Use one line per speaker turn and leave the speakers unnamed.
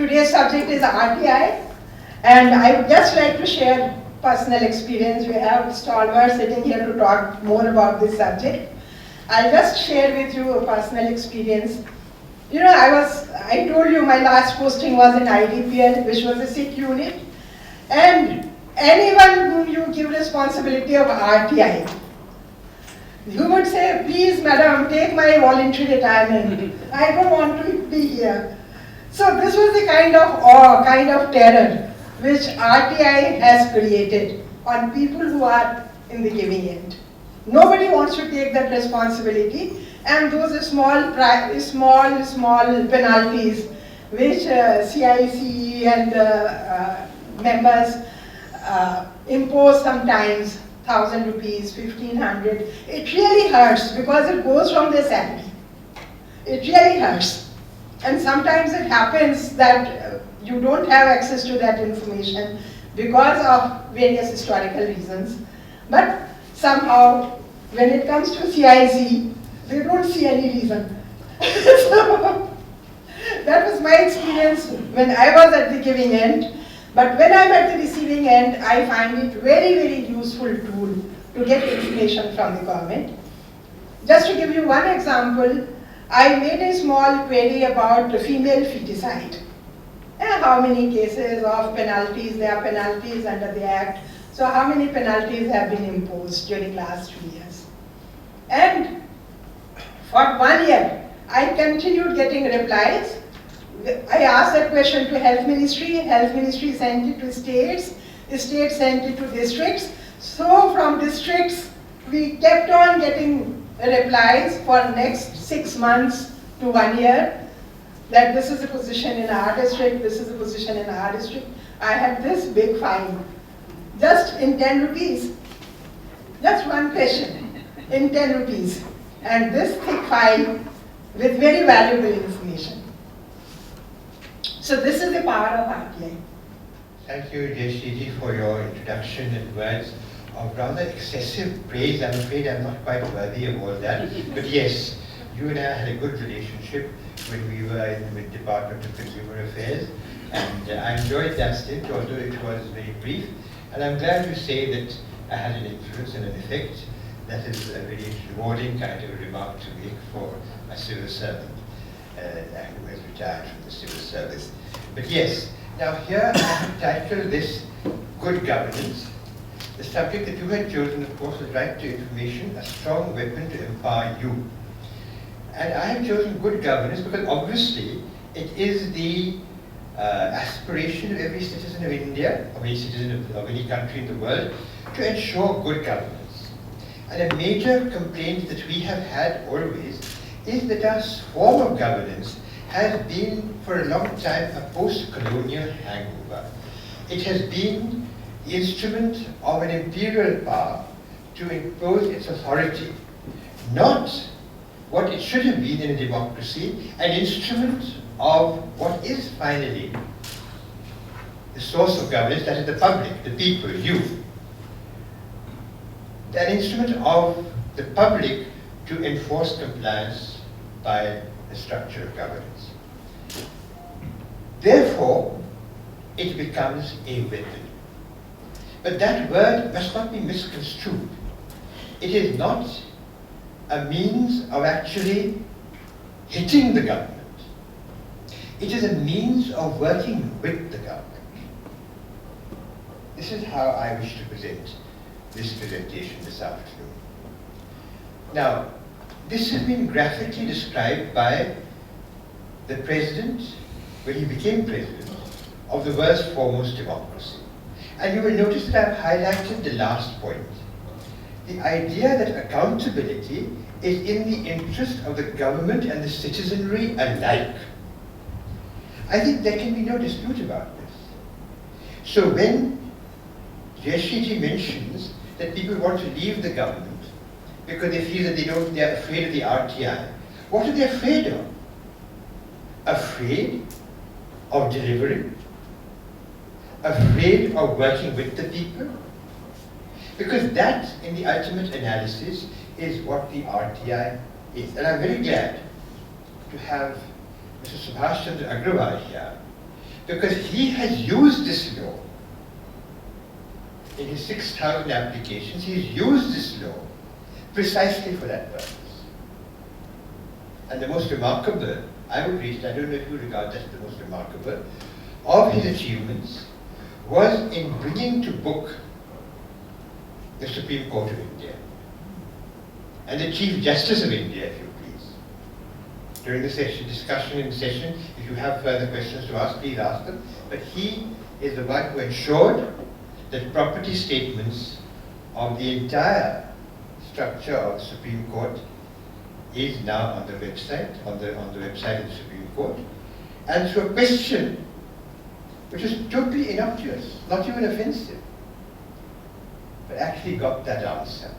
Today's subject is RTI, and I would just like to share personal experience. We have stalwarts sitting here to talk more about this subject. I'll just share with you a personal experience. You know, I told you my last posting was in IDPL, which was a Sikh unit, and anyone whom you give responsibility of RTI, you would say, please madam, take my voluntary retirement. I don't want to be here. So this was the kind of awe, kind of terror which RTI has created on people who are in the giving end. Nobody wants to take that responsibility, and those small penalties which CIC and members impose sometimes, 1,000 rupees, 1,500, it really hurts because it goes from their salary. It really hurts. And sometimes it happens that you don't have access to that information because of various historical reasons. But somehow, when it comes to CIC, they don't see any reason. So, that was my experience when I was at the giving end. But when I'm at the receiving end, I find it very, very useful tool to get information from the government. Just to give you one example, I made a small query about the female feticide. How many cases of penalties, there are penalties under the Act. So how many penalties have been imposed during last 2 years? And for 1 year, I continued getting replies. I asked that question to Health Ministry sent it to states, the states sent it to districts. So from districts, we kept on getting replies for next 6 months to 1 year, that this is the position in our district, this is the position in our district. I had this big file, just in 10 rupees. Just one question, in 10 rupees. And this thick file with very valuable information. So this is the power of RTI.
Thank you, Jayashree, for your introduction and words of rather excessive praise. I'm afraid I'm not quite worthy of all that. But yes, you and I had a good relationship when we were in the Department of Consumer Affairs. And I enjoyed that stint, although it was very brief. And I'm glad you say that I had an influence and an effect. That is a very rewarding kind of remark to make for a civil servant who has retired from the civil service. But yes, now here I have titled this Good Governance. The subject that you had chosen, of course, is right to information, a strong weapon to empower you. And I have chosen good governance because obviously it is the aspiration of every citizen of India, of any citizen of any country in the world, to ensure good governance. And a major complaint that we have had always is that our form of governance has been for a long time a post-colonial hangover. It has been the instrument of an imperial power to impose its authority, not what it should have been in a democracy, an instrument of what is finally the source of governance, that is the public, the people, you. An instrument of the public to enforce compliance by the structure of governance. Therefore, it becomes a weapon. But that word must not be misconstrued. It is not a means of actually hitting the government. It is a means of working with the government. This is how I wish to present this presentation this afternoon. Now, this has been graphically described by the president, when he became president, of the world's foremost democracy. And you will notice that I've highlighted the last point. The idea that accountability is in the interest of the government and the citizenry alike. I think there can be no dispute about this. So when Jayashree mentions that people want to leave the government because they feel that they're afraid of the RTI, what are they afraid of? Afraid of delivering? Afraid of working with the people? Because that, in the ultimate analysis, is what the RTI is. And I'm very glad to have Mr. Subhash Chandra Agrawal here, because he has used this law in his 6,000 applications. He's used this law precisely for that purpose. And the most remarkable, I would reach, I don't know if you regard that as the most remarkable, of his achievements was in bringing to book the Supreme Court of India and the Chief Justice of India, if you please. During the discussion in the session, if you have further questions to ask, please ask them. But he is the one who ensured that property statements of the entire structure of the Supreme Court is now on the website, on the website of the Supreme Court, and through a question which is totally innocuous, not even offensive, but actually got that answer.